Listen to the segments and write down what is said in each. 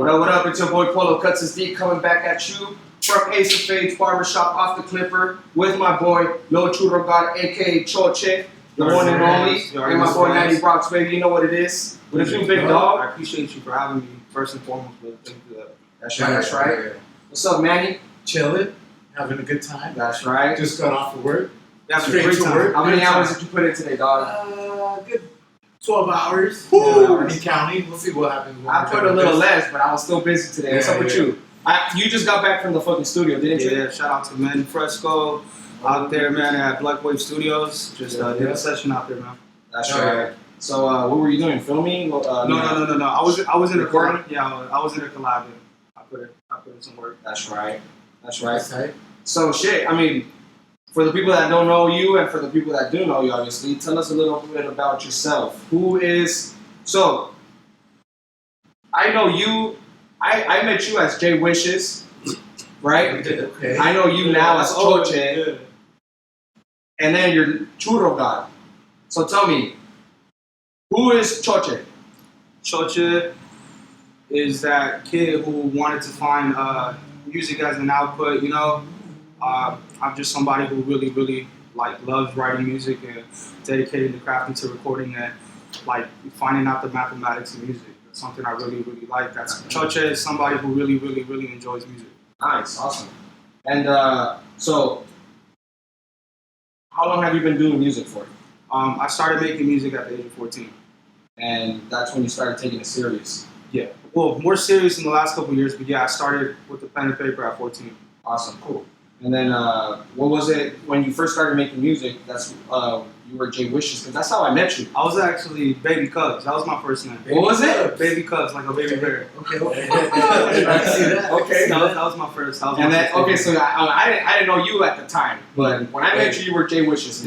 What up? It's your boy Polo Cuts His Deep coming back at you from Ace of Spades Barbershop off the Clipper with my boy Lil Churro God, aka Choche, the one and only, and my boy Natty Brox, baby. You know what it is. What is you, big dog? I appreciate you for having me, first and foremost, but thank you for that. That's right, that's right. Yeah. What's up, Manny? Chilling, having a good time. That's right. Just got off of work. That's a great time. How many hours did you put in today, dog? Good 12 hours. In counting. We'll see what happens. I put a little less, but I was still busy today. What's up with you? You just got back from the fucking studio, didn't you? Yeah, shout out to Man Fresco out there, man, at Black Wave Studios. Just did a session out there, man. That's right. So, what were you doing? Filming? No. I was in recording. I was in a collab. I put in some work. That's right. That's right. That's right. So, shit, I mean, for the people that don't know you and for the people that do know you, obviously, tell us a little bit about yourself. So, I know you, I met you as Jay Wishes, right? Okay. I know you now as Choche, and then you're Churro God. So tell me, who is Choche? Choche is that kid who wanted to find music as an output, you know. I'm just somebody who really loves writing music and dedicated to crafting to recording and like finding out the mathematics of music. That's something I really like. That's Choche is somebody who really enjoys music. Nice, awesome. And so, how long have you been doing music for? I started making music at the age of 14. And that's when you started taking it serious? Yeah. Well, more serious in the last couple of years, but yeah, I started with the pen and paper at 14. Awesome, cool. And then, what was it when you first started making music? That's you were Jay Wishes, because that's how I met you. I was actually Baby Cubs. That was my first name. What was it? Baby Cubs, like a baby bear. Okay. Okay. That was my first. So I didn't know you at the time, but when I met you were Jay Wishes.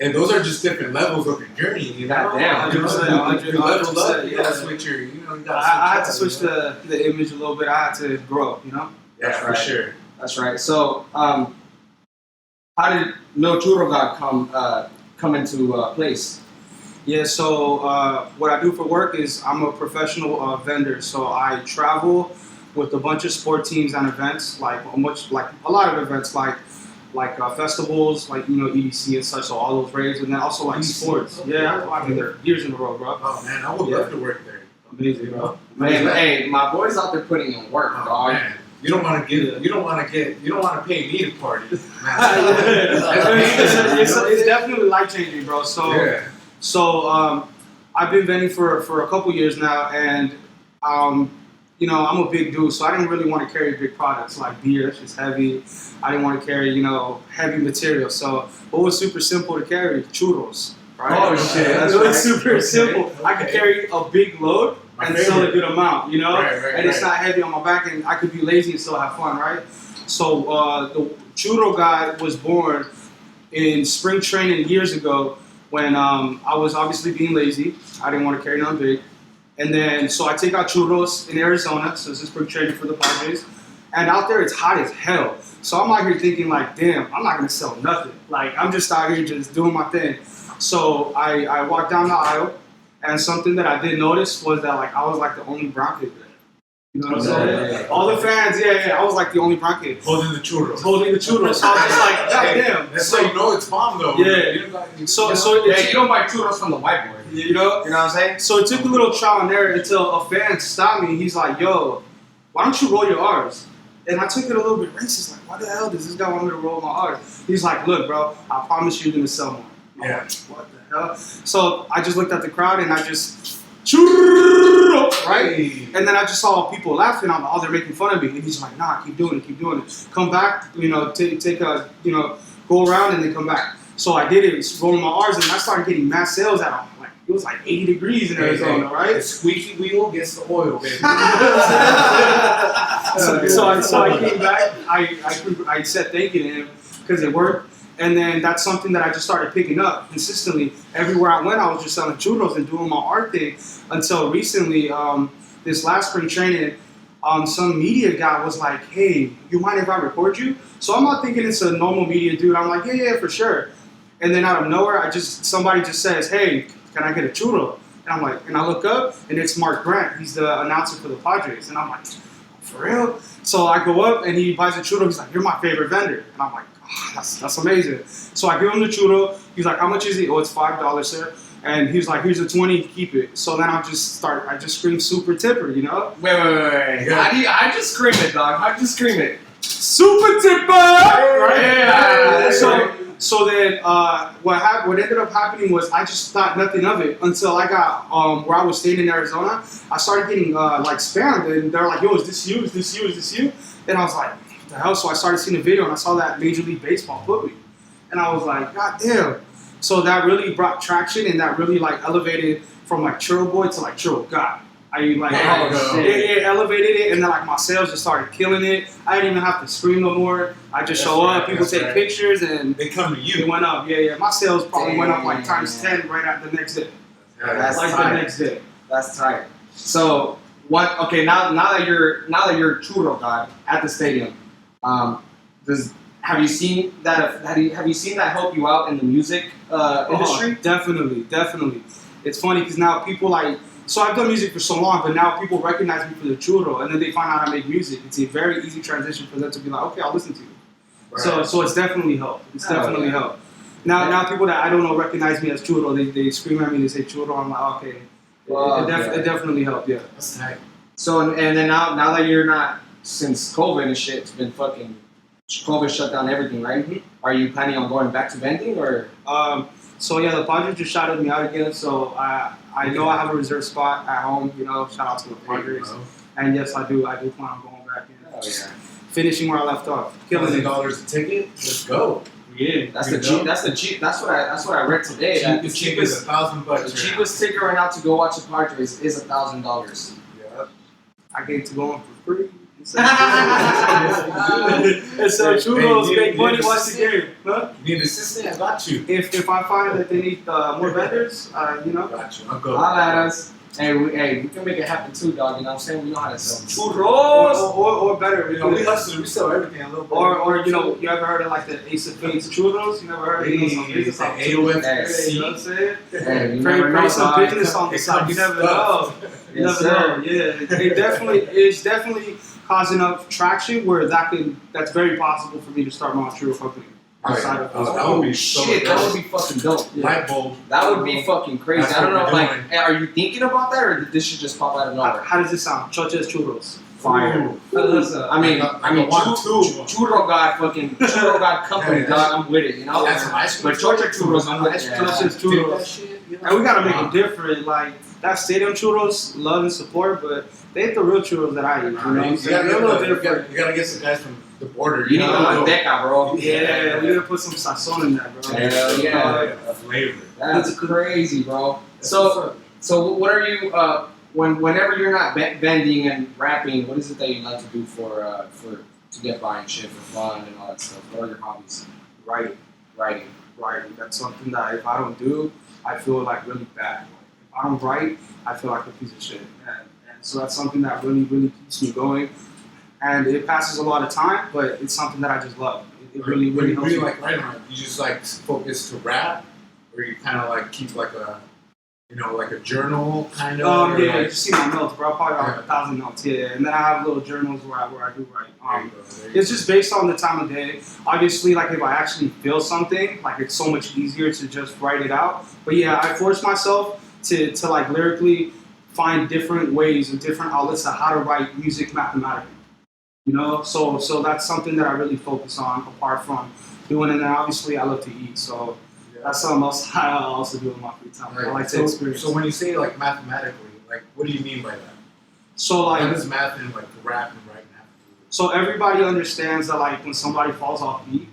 And those are just different levels of your journey. You know, Goddamn. 100%. You leveled up. You gotta switch your. You gotta. I had to switch the image a little bit. I had to grow. You know. Yeah, for sure. That's right. So, how did Lil Churro God come into place? Yeah, so what I do for work is I'm a professional vendor. So I travel with a bunch of sport teams and events, like a lot of events, like festivals, like EDC and such. So all those raves, and then also like sports. Yeah, I've been there years in a row, bro. Oh man, I would love to work there. Amazing, bro. Man, hey, my boys out there putting in work, dog. Man. You don't want to pay me to party. It's definitely life changing, bro. So I've been vending for a couple years now, and I'm a big dude, so I didn't really want to carry big products like beer. That's just heavy. I didn't want to carry heavy material. So what was super simple to carry? Churros. Right? Oh shit, it was super simple. I could carry a big load and sell a good amount, and it's not heavy on my back, and I could be lazy and still have fun, right? So the Churro guy was born in spring training years ago when I was obviously being lazy. I didn't want to carry nothing big. And then, so I take out churros in Arizona, so this is spring training for the Padres, and out there it's hot as hell. So I'm out here thinking like, damn, I'm not gonna sell nothing. Like, I'm just out here just doing my thing. So I walked down the aisle, and something that I did notice was that like I was like the only brown kid there. You know what I'm saying? Yeah. All the fans, I was like the only brown kid. Holding the churros. So I was just like, God damn. That's so you know it's bomb though. Yeah. So you don't buy churros from the white boy. You know what I'm saying? So it took a little trial and error until a fan stopped me. He's like, yo, why don't you roll your R's? And I took it a little bit racist. Like, why the hell does this guy want me to roll my R's? He's like, look, bro, I promise you're going to sell more. I'm like, what the hell? So I just looked at the crowd and I just, right? And then I just saw people laughing. I'm like, oh, they're making fun of me. And he's like, nah, keep doing it. Come back, take a, go around and then come back. So I did it, rolling my R's, and I started getting mass sales out. Like, it was like 80 degrees in Arizona, right? The squeaky wheel gets the oil, baby. So I came back. I said thank you to him because it worked. And then that's something that I just started picking up consistently. Everywhere I went, I was just selling churros and doing my art thing until recently, this last spring training, some media guy was like, hey, you mind if I record you? So I'm not thinking it's a normal media dude. I'm like, yeah, for sure. And then out of nowhere, somebody just says, hey, can I get a churro? And I'm like, and I look up, and it's Mark Grant. He's the announcer for the Padres. And I'm like, for real? So I go up, and he buys a churro. He's like, you're my favorite vendor. And I'm like, oh, that's amazing. So I give him the churro. He's like, how much is it? Oh, it's $5, sir. And he's like, here's a 20, keep it. So then I just scream super tipper, you know? Wait. I just scream it, dog. I just scream it. Super tipper! Right? Yeah. So then what ended up happening was I just thought nothing of it until I got where I was staying in Arizona. I started getting like spammed, and they're like, yo, is this you? Is this you? Is this you? And I was like, what the hell? So I started seeing a video, and I saw that Major League Baseball put me. And I was like, God damn. So that really brought traction, and that really like elevated from like churro boy to like churro god. It elevated it, and then like my sales just started killing it. I didn't even have to scream no more. I just show up, people take pictures, and they come to you. It went up, yeah. My sales probably went up like times 10 right at the next day. That's like tight. the next day. That's tight. So what? Okay, now that you're churro god at the stadium, have you seen that? Have you seen that help you out in the music industry? Definitely. It's funny because now people like. So I've done music for so long, but now people recognize me for the churro, and then they find out I make music. It's a very easy transition for them to be like, okay, I'll listen to you. Right. So it's definitely helped. It's definitely helped. Now people that I don't know recognize me as churro. They scream at me. They say churro. I'm like, okay. It definitely helped. Yeah. That's tight. So and then now that you're not, since COVID and shit, it's been fucking COVID shut down everything, right? Mm-hmm. Are you planning on going back to vending or? So yeah, the Padres just shouted me out again. So I know I have a reserve spot at home. You know, shout out to the Padres. And yes, I do plan on going back in. Oh yeah. Finishing where I left off. Killing $1,000 a ticket. Let's go. Yeah. That's the cheap. That's what I read today. The cheapest $1,000. The cheapest ticket right now to go watch the Padres is $1,000. Yeah. I get to go on for free. And so churros make money watch the game. Huh? You need an assistant? I got you. If I find that they need more vendors, you know. Got you. I'll go. Holla at us. Hey, we can make it happen too, dog. You know what I'm saying? We know how to sell churros. Or better. You know, we hustle. We sell everything a little bit. Or you know, you ever heard of like the Ace of Spades churros? You never heard of it? Some business on AOF. You know what I'm saying? Hey, you Pray never know, some dog. business on the side. You never know. You Yes, never sir. know. Yeah, it's definitely causing up traction where that's very possible for me to start my own churro company. Outside of that would be so shit, dope. that would be fucking dope. Yeah. Light bulb. That would be fucking crazy. That's I don't know, what we're like, doing. hey, are you thinking about that, or did this shit just pop out of nowhere? How does it sound? CHOCHE's churros. Fire. Ooh. I mean, churro god company, Yeah, dog. I'm with it, you know. That's some ice cream. But CHOCHE churros, I'm with it. CHOCHE's churros. And we gotta make them different. Like that stadium churros, love and support, but they ain't the real churros that I eat. You know, You gotta get some guys from the border. You need a manteca, bro. Yeah, we gotta put some sazon in that, bro. Hell yeah. A flavor. That's crazy, bro. So what are you? Whenever you're not vending and rapping, what is it that you like to do for to get by and shit for fun and all that stuff? What are your hobbies? Writing. That's something that if I don't do, I feel like really bad. If I don't write, I feel like a piece of shit. And so that's something that really keeps me going. And it passes a lot of time, but it's something that I just love. It really helps me. Like writing, you just like focus to rap, or you kind of like keep like a, you know, like a journal kind of. Yeah, like, you see my notes, bro. I probably got like 1,000 notes. Yeah, and then I have little journals where I do write. It's just based on the time of day. Obviously, like if I actually feel something, like it's so much easier to just write it out. But yeah, I force myself to like lyrically find different ways and different outlets of how to write music mathematically. You know, so that's something that I really focus on apart from doing it. And then obviously I love to eat, so that's something else I also do in my free time. Right. I like to experience. So when you say like mathematically, like what do you mean by that? So like, what does math and like rap and writing have to do with? so everybody understands that like when somebody falls off beat,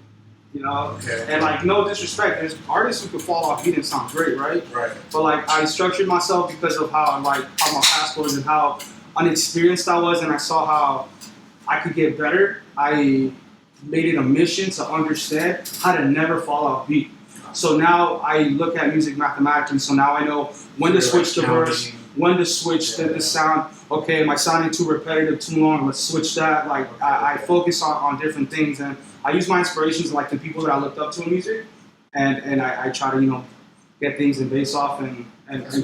you know, Okay. and like no disrespect, there's artists who could fall off beat and sound great, right? Right. But like I structured myself because of how my past was and how unexperienced I was, and I saw how I could get better. I made it a mission to understand how to never fall off beat. So now I look at music mathematically. So now I know when to switch the verse, when to switch the sound. Okay, am I sounding too repetitive, too long? Let's switch that. Like I focus on different things, and I use my inspirations like the people that I looked up to in music, and I try to get things and base off and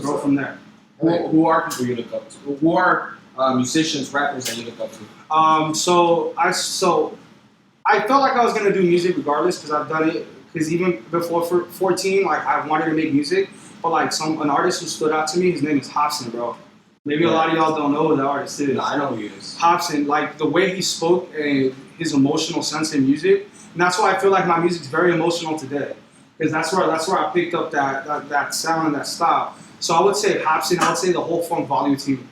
grow from there. Who are people you look up to? Who are musicians, rappers that you look up to? So I felt like I was gonna do music regardless because I've done it. Because even before 14, like I wanted to make music, but like an artist who stood out to me, his name is Hobson, bro. Maybe a lot of y'all don't know who the artist is. No, I know who he is. Hobson, like the way he spoke and his emotional sense in music, and that's why I feel like my music's very emotional today. Because that's where I picked up that sound and that style. So I would say Hobson. I would say the whole Funk Volume team,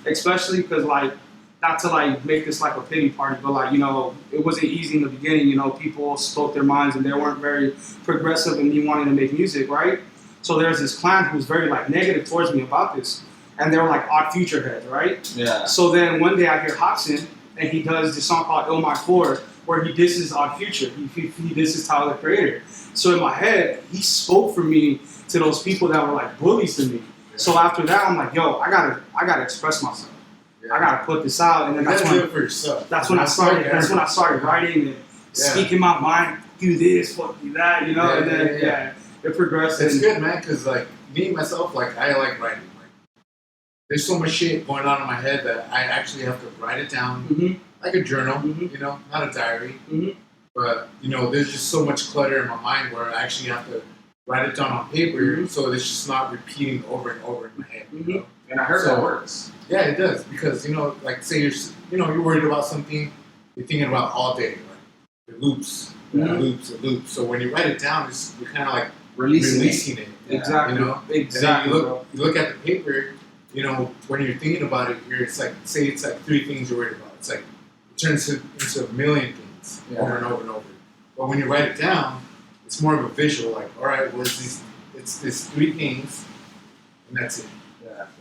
especially because like. Not to like make this like a pity party, but like, you know, it wasn't easy in the beginning. You know, people spoke their minds and they weren't very progressive in me wanting to make music, right? So there's this clan who was very like negative towards me about this, and they were like odd future heads, right? Yeah. So then one day I hear Hobson and he does this song called "Ill My Core," where he disses Odd Future. He disses Tyler the Creator. So in my head, he spoke for me to those people that were like bullies to me. So after that, I'm like, yo, I gotta express myself. I gotta put this out, and then that's when, for yourself. That's when I started. That's when I started writing and speaking my mind. Do this, fuck do that, you know. And then it progressed. It's good, man, because like me myself, like I like writing. Like there's so much shit going on in my head that I actually have to write it down, like a journal, you know, not a diary. But you know, there's just so much clutter in my mind where I actually have to write it down on paper, so it's just not repeating over and over in my head. You know? And I heard that works. Yeah, it does, because you know, like say you're worried about something, you're thinking about all day, like it loops, it loops. So when you write it down, you're kind of like releasing it. Exactly. You know, exactly. And then you look at the paper. You know, when you're thinking about it, it's like say it's like 3 things you're worried about. It's like it turns into a million things over and over and over. But when you write it down, it's more of a visual. Like, all right, well, it's these 3 things, and that's it.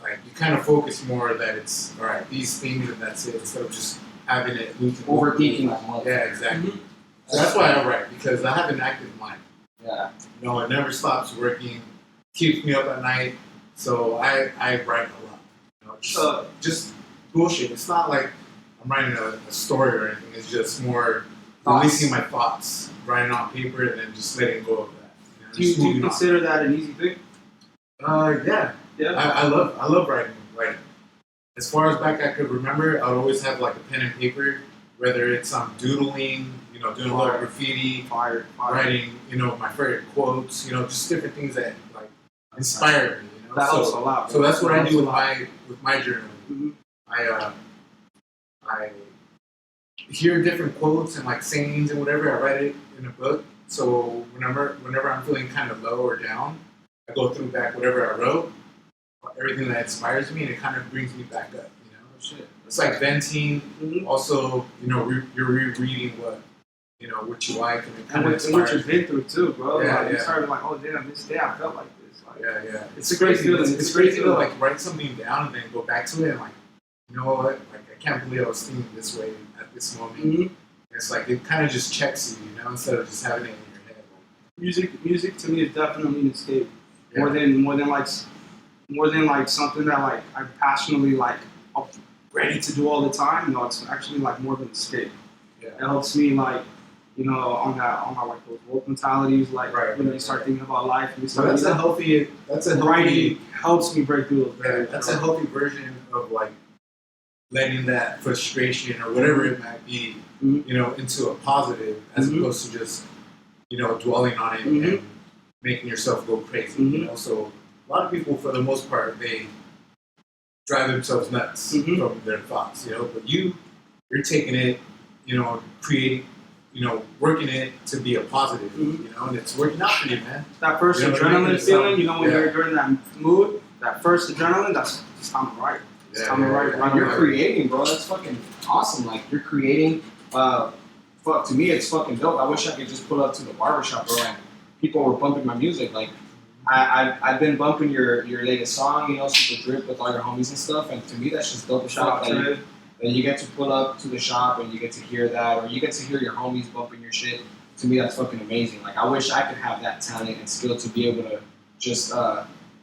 Like you kind of focus more that it's all right, these things and that's it, instead of just having it overthinking like mother. Yeah, exactly. So that's why I write, because I have an active mind. Yeah. You know, it never stops working, keeps me up at night. So I write a lot. You know, just bullshit. It's not like I'm writing a story or anything. It's just more releasing my thoughts, writing on paper, and then just letting go of that. You know, do you consider that an easy thing? Yeah. Yeah. I love writing. Like, as far as back I could remember, I would always have like a pen and paper, whether it's doodling, you know, doing a little graffiti, writing, you know, my favorite quotes, you know, just different things that like inspire me. You know? That helps a lot. So that's what I do with my journaling. I hear different quotes and like sayings and whatever. I write it in a book. So whenever I'm feeling kind of low or down, I go through back whatever I wrote, everything that inspires me, and it kind of brings me back up, you know? Shit. It's like venting. Also, you know, you're rereading what you like, and it kind of inspires what you've been through too, bro. Yeah, like, you started like, oh damn, this day I felt like this. Like, yeah. It's a great feeling. It's crazy to like write something down and then go back to it and like, you know what? Like I can't believe I was thinking this way at this moment. It's like it kind of just checks you, you know, instead of just having it in your head. Music to me is definitely an escape. More than like something that like I passionately like I'm ready to do all the time. No, it's actually like more of an escape. It helps me like, you know, on my like those woke mentalities, like you know, you start thinking about life and so that's a healthy writing helps me break through those barriers. That's a healthy version of like letting that frustration or whatever it might be, you know, into a positive as opposed to just, you know, dwelling on it and making yourself go crazy. You know, so a lot of people, for the most part, they drive themselves nuts from their thoughts. You know, but you're taking it, you know, creating, you know, working it to be a positive. You know, and it's working out for you, man. That first adrenaline feeling, you know, when you're during that mood, that first adrenaline, that's time to write. It's time to write. You're creating, bro. That's fucking awesome. Like you're creating. To me, it's fucking dope. I wish I could just pull up to the barbershop, bro, and people were bumping my music. Like I've been bumping your latest song, you know, Super Drip with all your homies and stuff, and to me that's just dope. Shout out to it. And you get to pull up to the shop and you get to hear that, or you get to hear your homies bumping your shit. To me, that's fucking amazing. Like I wish I could have that talent and skill to be able to just,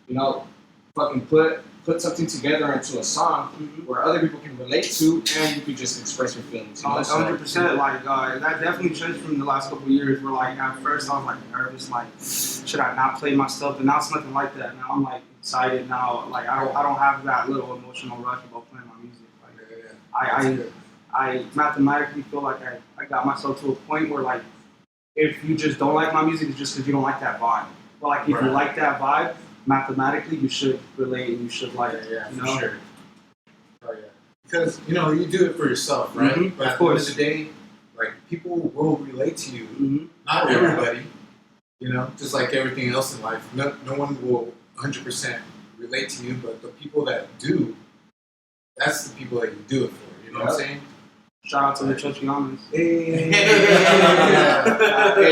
you know, fucking put put something together into a song where other people can relate to, and you can just express your feelings. 100%. Like that definitely changed from the last couple of years. Where like at first I was like nervous, like should I not play my stuff? But now it's nothing like that. Now I'm like excited. Now like I don't have that little emotional rush about playing my music. Like I mathematically feel like I got myself to a point where like if you just don't like my music, it's just because you don't like that vibe. But like if you like that vibe, mathematically you should relate and you should like it. You know? For sure. Oh yeah. Because you do it for yourself, right? But at the end of the day, like people will relate to you. Not everybody, just like everything else in life. No one will 100% relate to you, but the people that do, that's the people that you do it for. You know what I'm saying? Shout out to the CHOCHE. Hey,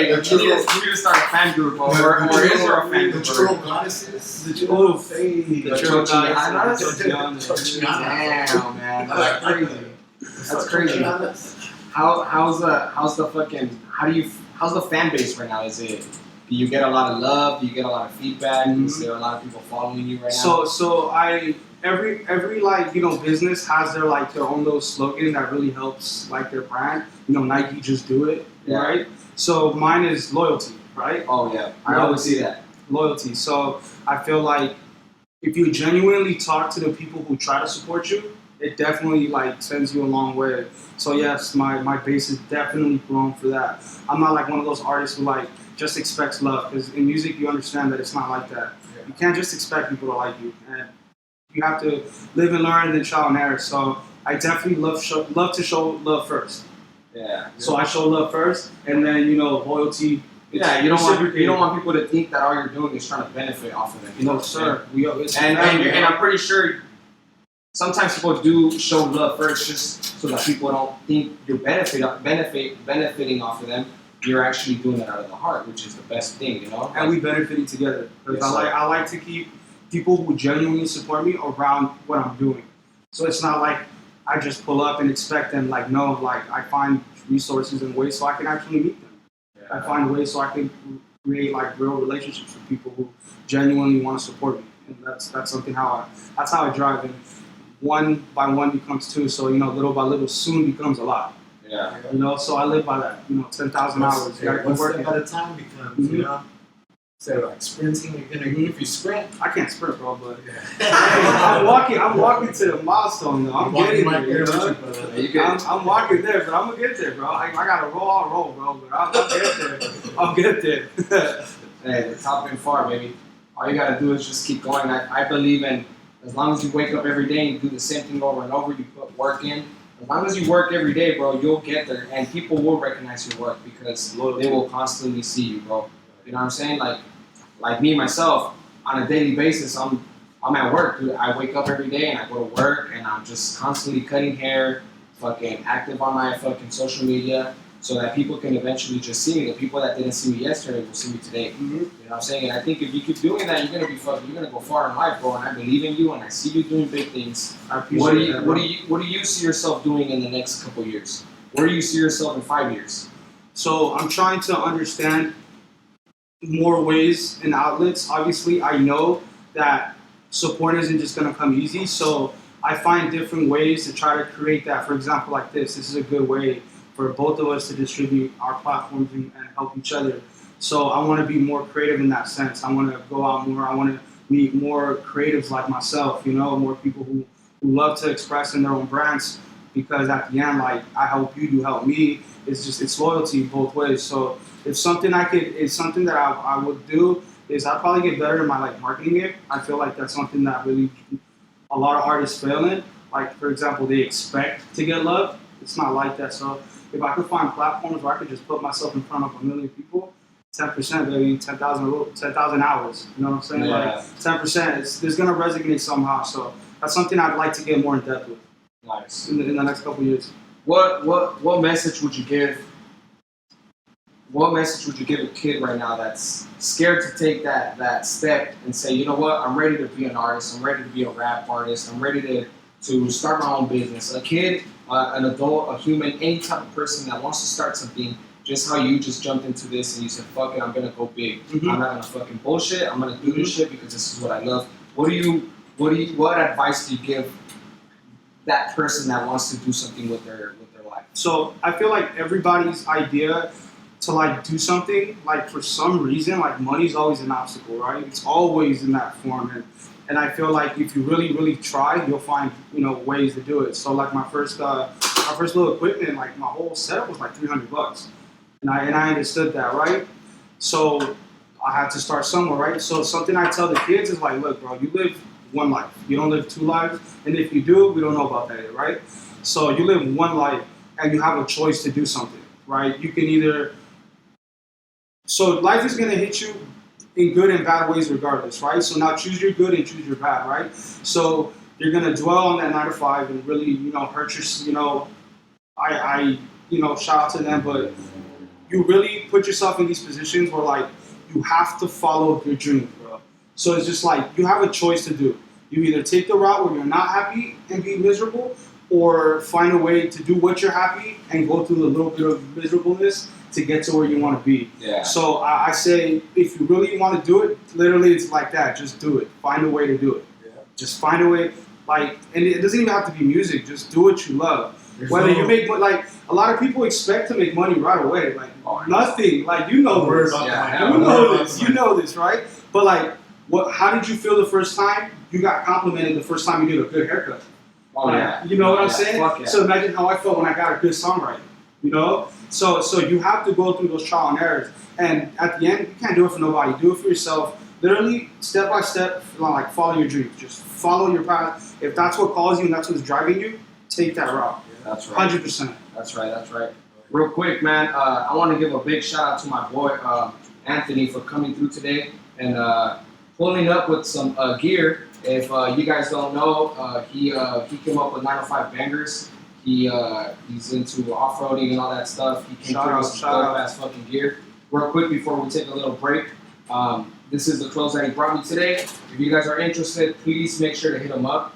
you need to start a fan group, or is there a fan group? The churro goddesses. The CHOCHE. Damn, man, that's crazy. That's crazy. How's the fan base right now? Do you get a lot of love? Do you get a lot of feedback? Is there a lot of people following you right now? So every like business has their own little slogan that really helps like their brand. Nike, just do it, right? So mine is loyalty, right? Oh yeah, I always see that. Loyalty. So I feel like if you genuinely talk to the people who try to support you, it definitely like sends you a long way. So yes, my base is definitely grown for that. I'm not like one of those artists who like just expects love, because in music you understand that it's not like that. You can't just expect people to like you, and you have to live and learn and then trial and error. So I definitely love to show love first. Yeah. So I show love first, and then loyalty. Yeah, you don't want people to think that all you're doing is trying to benefit off of them. No, sir. And I'm pretty sure sometimes people do show love first, just so that people don't think you're benefiting off of them. You're actually doing it out of the heart, which is the best thing, And we benefiting together. Because I like to keep people who genuinely support me around what I'm doing. So it's not like I just pull up and expect them. Like no, like I find resources and ways so I can actually meet them. I find ways so I can create like real relationships with people who genuinely want to support me, and that's something that's how I drive. And one by one becomes two. So little by little, soon becomes a lot. Yeah. So I live by that. 10,000 hours. One step at a time becomes. So like sprinting, if you sprint, I can't sprint, bro. But I'm walking to the milestone though. I'm getting there. I'm walking there, but I'm gonna get there, bro. I gotta roll, bro. But I'll get there. Hey, the top and far, baby. All you gotta do is just keep going. I believe in as long as you wake up every day and do the same thing over and over, you put work in. As long as you work every day, bro, you'll get there, and people will recognize your work because they will constantly see you, bro. You know what I'm saying? Like me myself, on a daily basis, I'm at work, dude. I wake up every day and I go to work, and I'm just constantly cutting hair, fucking active on my fucking social media, so that people can eventually just see me. The people that didn't see me yesterday will see me today. You know what I'm saying? And I think if you keep doing that, you're gonna go far in life, bro. And I believe in you, and I see you doing big things. I appreciate that. What do you see yourself doing in the next couple years? Where do you see yourself in 5 years? So I'm trying to understand more ways and outlets. Obviously, I know that support isn't just going to come easy, so I find different ways to try to create that. For example, like this is a good way for both of us to distribute our platforms and help each other. So I want to be more creative in that sense. I want to go out more. I want to meet more creatives like myself, more people who love to express in their own brands, because at the end, like I help you, you help me. It's loyalty both ways. So it's something that I would do is I'd probably get better in my marketing game. I feel like that's something that really a lot of artists fail in. Like for example, they expect to get love. It's not like that. So if I could find platforms where I could just put myself in front of 1 million people, 10%, baby, 10,000 hours. You know what I'm saying? Yeah. 10%. It's gonna resonate somehow. So that's something I'd like to get more in depth with. Nice. In the next couple of years. What message would you give? What message would you give a kid right now that's scared to take that step and say, you know what, I'm ready to be an artist, I'm ready to be a rap artist, I'm ready to start my own business. A kid, an adult, a human, any type of person that wants to start something, just how you just jumped into this and you said, fuck it, I'm gonna go big. I'm not gonna fucking bullshit, I'm gonna do this shit because this is what I love. What do what advice do you give that person that wants to do something with their life? So I feel like everybody's idea to like do something, like for some reason, like money's always an obstacle, right? It's always in that form, and I feel like if you really really try, you'll find ways to do it. So like my first little equipment, like my whole setup was like $300, and I understood that, right? So I had to start somewhere, right? So something I tell the kids is like, look, bro, you live one life. You don't live two lives, and if you do, we don't know about that yet, right? So you live one life, and you have a choice to do something, right? You can either. So life is gonna hit you in good and bad ways, regardless, right? So now choose your good and choose your bad, right? So you're gonna dwell on that 9 to 5 and really, hurt your, I shout out to them, but you really put yourself in these positions where like you have to follow your dreams, bro. So it's just like you have a choice to do. You either take the route where you're not happy and be miserable, or find a way to do what you're happy and go through a little bit of miserableness to get to where you want to be. Yeah. So I say, if you really want to do it, literally it's like that. Just do it. Find a way to do it. Yeah. Just find a way. Like, and it doesn't even have to be music. Just do what you love. Whether you make, like, a lot of people expect to make money right away. Like, nothing. Like, you know this. You know this, right? But like, how did you feel the first time you got complimented the first time you did a good haircut? Oh yeah. You know what I'm saying? Yeah. So imagine how I felt when I got a good songwriting. So you have to go through those trial and errors, and at the end, you can't do it for nobody. Do it for yourself. Literally, step by step, like follow your dreams. Just follow your path. If that's what calls you and that's what's driving you, take that route. That's right. 100%. That's right. Real quick, man, I want to give a big shout out to my boy Anthony for coming through today and pulling up with some gear. If you guys don't know, he came up with 905 bangers. He's into off-roading and all that stuff. He came through with some dope-ass fucking gear. Real quick before we take a little break, this is the clothes that he brought me today. If you guys are interested, please make sure to hit him up.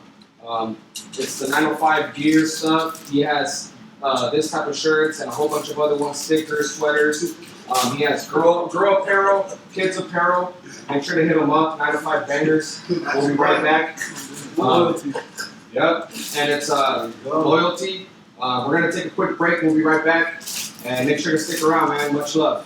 It's the 905 gear stuff. He has this type of shirts and a whole bunch of other ones, stickers, sweaters. He has girl apparel, kids apparel. Make sure to hit him up, 905 bangers. We'll be right back. Yep, and it's loyalty. We're going to take a quick break. We'll be right back. And make sure to stick around, man. Much love.